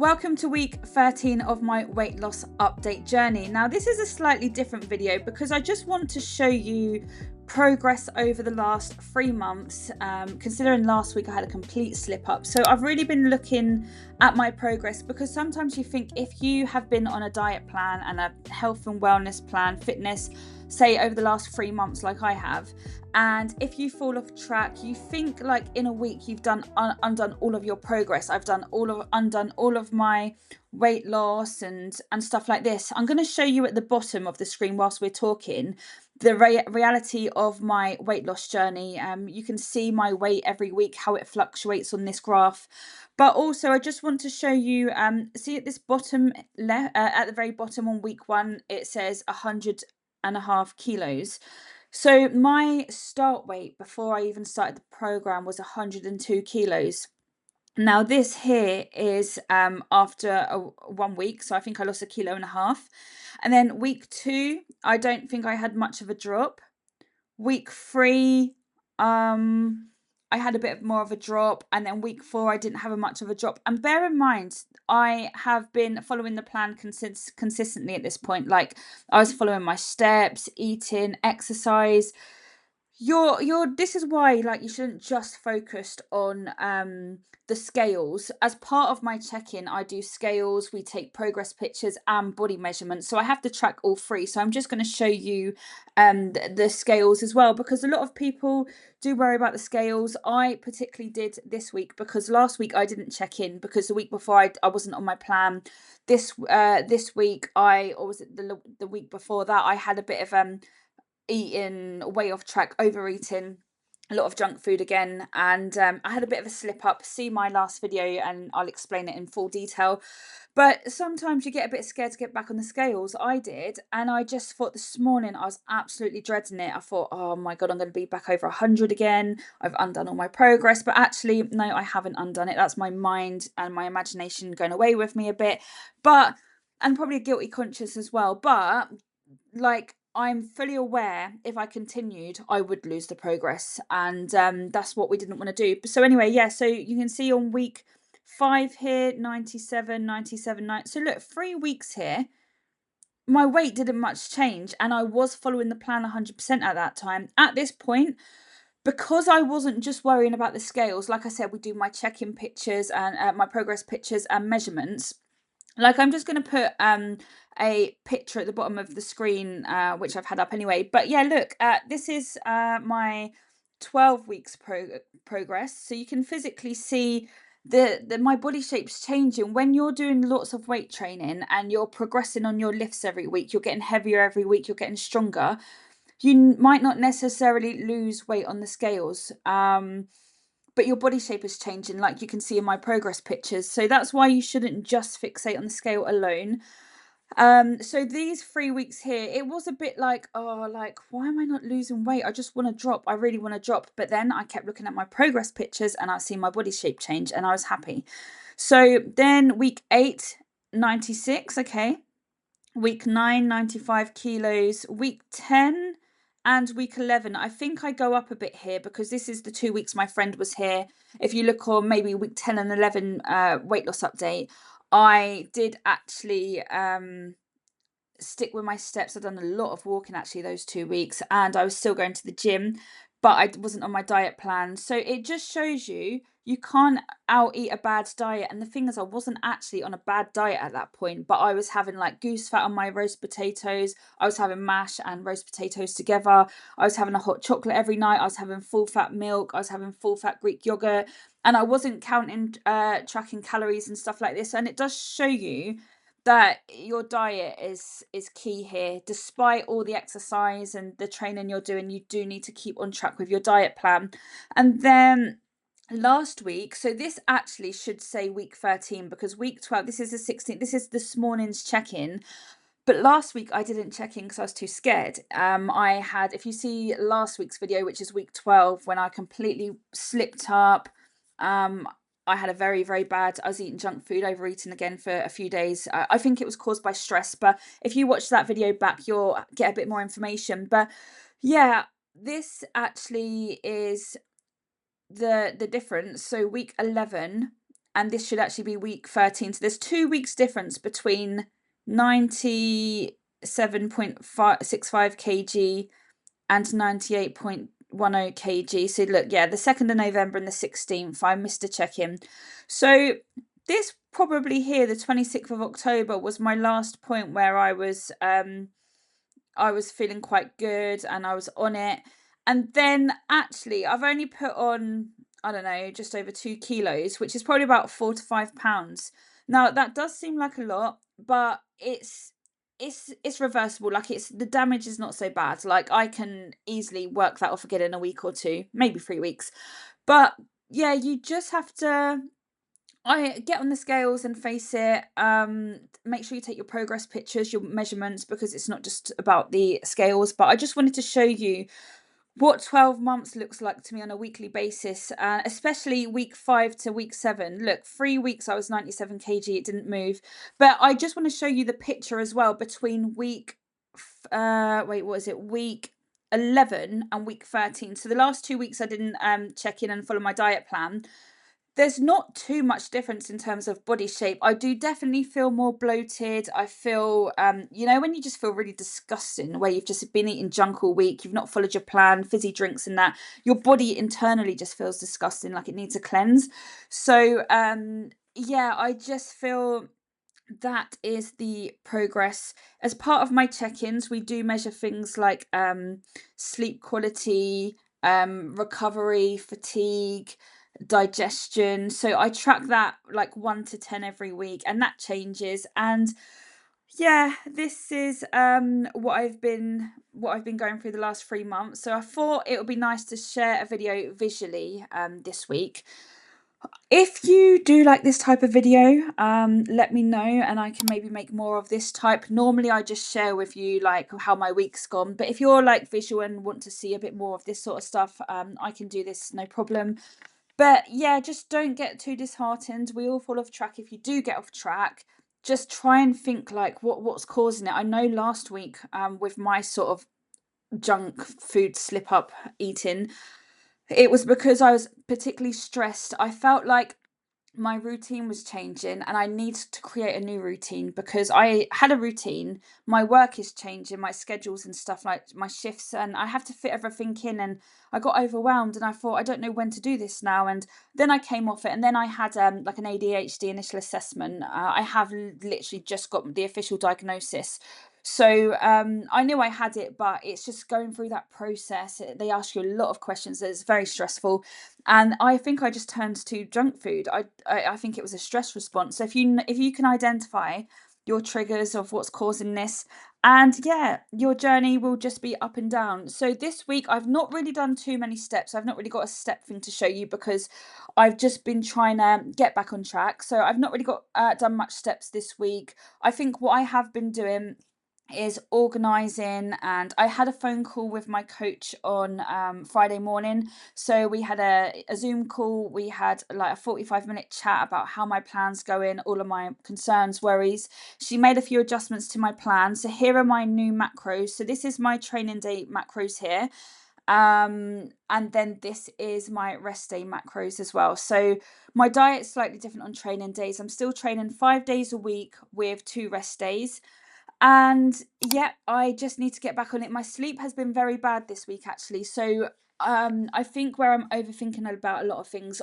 Welcome to week 13 of my weight loss update journey. Now, this is a slightly different video because I just want to show you progress over the last 3 months, considering last week I had a complete slip up. So I've really been looking at my progress because sometimes you think if you have been on a diet plan and a health and wellness plan, fitness, say over the last 3 months like I have, and if you fall off track, you think like in a week you've undone all of your progress. I've undone all of my weight loss and stuff like this. I'm going to show you at the bottom of the screen whilst we're talking the reality of my weight loss journey. You can see my weight every week, how it fluctuates on this graph. But also I just want to show you, see at this bottom left, at the very bottom on week 1, it says 100.5 kilos. So my start weight before I even started the program was 102 kilos. Now this here is after 1 week, so I think I lost 1.5 kilos. And then week 2, I don't think I had much of a drop. Week 3, I had a bit more of a drop, and then week 4 I didn't have much of a drop. And bear in mind, I have been following the plan consistently at this point. Like, I was following my steps, eating, exercise. This is why, like, you shouldn't just focus on the scales. As part of my check-in, I do scales, we take progress pictures and body measurements, so I have to track all 3. So I'm just going to show you the scales as well, because a lot of people do worry about the scales. I particularly did this week because last week I didn't check in because the week before I wasn't on my plan. This week or was it the week before that, I had a bit of eating way off track, overeating, a lot of junk food again, and I had a bit of a slip up. See my last video and I'll explain it in full detail. But sometimes you get a bit scared to get back on the scales. I did, and I just thought this morning I was absolutely dreading it. I thought, oh my god, I'm going to be back over 100 again. I've undone all my progress. But actually, no, I haven't undone it. That's my mind and my imagination going away with me a bit, and probably a guilty conscience as well. But like, I'm fully aware if I continued, I would lose the progress, and that's what we didn't want to do. So anyway, yeah, so you can see on week 5 here, 97, 97, 90. So look, 3 weeks here, my weight didn't much change, and I was following the plan 100% at that time. At this point, because I wasn't just worrying about the scales, like I said, we do my check-in pictures and my progress pictures and measurements. Like, I'm just going to put a picture at the bottom of the screen, which I've had up anyway. But yeah, look, this is my 12 weeks progress. So you can physically see my body shape's changing. When you're doing lots of weight training and you're progressing on your lifts every week, you're getting heavier every week, you're getting stronger. You might not necessarily lose weight on the scales. But your body shape is changing, like you can see in my progress pictures. So that's why you shouldn't just fixate on the scale alone. So these 3 weeks here, it was a bit like, oh, like, why am I not losing weight? I just want to drop. I really want to drop. But then I kept looking at my progress pictures and I see my body shape change and I was happy. So then week 8, 96. Okay. Week 9, 95 kilos. Week 10 and week 11, I think I go up a bit here because this is the 2 weeks my friend was here. If you look on maybe week 10 and 11 weight loss update, I did actually stick with my steps. I've done a lot of walking actually those 2 weeks, and I was still going to the gym, but I wasn't on my diet plan. So it just shows you can't out eat a bad diet. And the thing is, I wasn't actually on a bad diet at that point, but I was having like goose fat on my roast potatoes. I was having mash and roast potatoes together. I was having a hot chocolate every night. I was having full fat milk. I was having full fat Greek yogurt, and I wasn't counting, tracking calories and stuff like this. And it does show you that your diet is key here. Despite all the exercise and the training you're doing, you do need to keep on track with your diet plan. And then last week, so this actually should say week 13 because week 12, this is the 16th, this is this morning's check-in. But last week I didn't check in because I was too scared. I had, if you see last week's video, which is week 12, when I completely slipped up, I had a very, very bad, I was eating junk food, overeating again for a few days. I think it was caused by stress, but if you watch that video back, you'll get a bit more information. But yeah, this actually is the difference. So week 11, and this should actually be week 13. So there's 2 weeks difference between 97.65 kg and 98.10 kg. So look, yeah, the 2nd of November and the 16th, I missed a check-in. So this probably here, the 26th of October, was my last point where I was feeling quite good and I was on it. And then actually I've only put on, I don't know, just over 2 kilos, which is probably about 4 to 5 pounds. Now that does seem like a lot, but it's reversible. Like, it's the damage is not so bad. Like, I can easily work that off again in a week or two, maybe 3 weeks. But yeah, you just have to I get on the scales and face it. Make sure you take your progress pictures, your measurements, because it's not just about the scales. But I just wanted to show you what 12 months looks like to me on a weekly basis, especially week 5 to week 7. Look, 3 weeks I was 97 kg, it didn't move. But I just want to show you the picture as well between week, week 11 and week 13. So the last 2 weeks I didn't check in and follow my diet plan. There's not too much difference in terms of body shape. I do definitely feel more bloated. I feel, when you just feel really disgusting, where you've just been eating junk all week, you've not followed your plan, fizzy drinks and that, your body internally just feels disgusting, like it needs a cleanse. So, yeah, I just feel that is the progress. As part of my check-ins, we do measure things like sleep quality, recovery, fatigue, digestion. So I track that like 1 to 10 every week, and that changes. And yeah, this is what I've been going through the last 3 months. So I thought it would be nice to share a video visually this week. If you do like this type of video, let me know and I can maybe make more of this type. Normally I just share with you like how my week's gone, but if you're like visual and want to see a bit more of this sort of stuff, I can do this, no problem. But yeah, just don't get too disheartened. We all fall off track. If you do get off track, just try and think like what's causing it. I know last week with my sort of junk food slip up eating, it was because I was particularly stressed. I felt like my routine was changing and I need to create a new routine because I had a routine. My work is changing, my schedules and stuff, like my shifts, and I have to fit everything in, and I got overwhelmed and I thought, I don't know when to do this now. And then I came off it, and then I had like an ADHD initial assessment. I have literally just got the official diagnosis. So I knew I had it, but it's just going through that process. They ask you a lot of questions. It's very stressful, and I think I just turned to junk food. I think it was a stress response. So if you can identify your triggers of what's causing this, and yeah, your journey will just be up and down. So this week I've not really done too many steps. I've not really got a step thing to show you because I've just been trying to get back on track. So I've not really got done much steps this week. I think what I have been doing is organizing, and I had a phone call with my coach on Friday morning. So we had a Zoom call. We had like a 45-minute chat about how my plan's going, all of my concerns, worries. She made a few adjustments to my plan. So here are my new macros. So this is my training day macros here, and then this is my rest day macros as well. So my diet's slightly different on training days. I'm still training 5 days a week with 2 rest days. And yeah, I just need to get back on it. My sleep has been very bad this week, actually. So I think where I'm overthinking about a lot of things,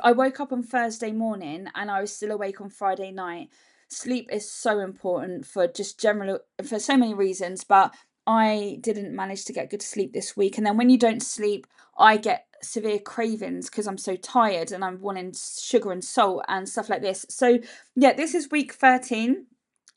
I woke up on Thursday morning and I was still awake on Friday night. Sleep is so important for just general, for so many reasons, but I didn't manage to get good sleep this week. And then when you don't sleep, I get severe cravings because I'm so tired and I'm wanting sugar and salt and stuff like this. So yeah, this is week 13.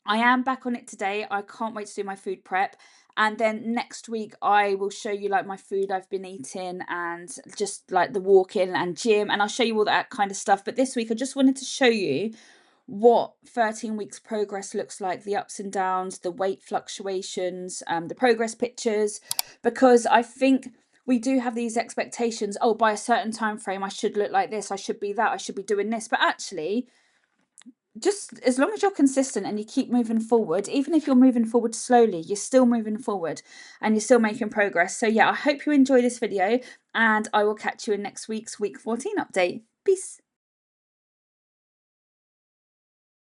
I am back on it today. I can't wait to do my food prep. And then next week, I will show you like my food I've been eating and just like the walking and gym. And I'll show you all that kind of stuff. But this week, I just wanted to show you what 13 weeks progress looks like, the ups and downs, the weight fluctuations, the progress pictures, because I think we do have these expectations. Oh, by a certain time frame, I should look like this. I should be that. I should be doing this. But actually, just as long as you're consistent and you keep moving forward, even if you're moving forward slowly, you're still moving forward and you're still making progress. So yeah, I hope you enjoy this video, and I will catch you in next week's week 14 update. Peace.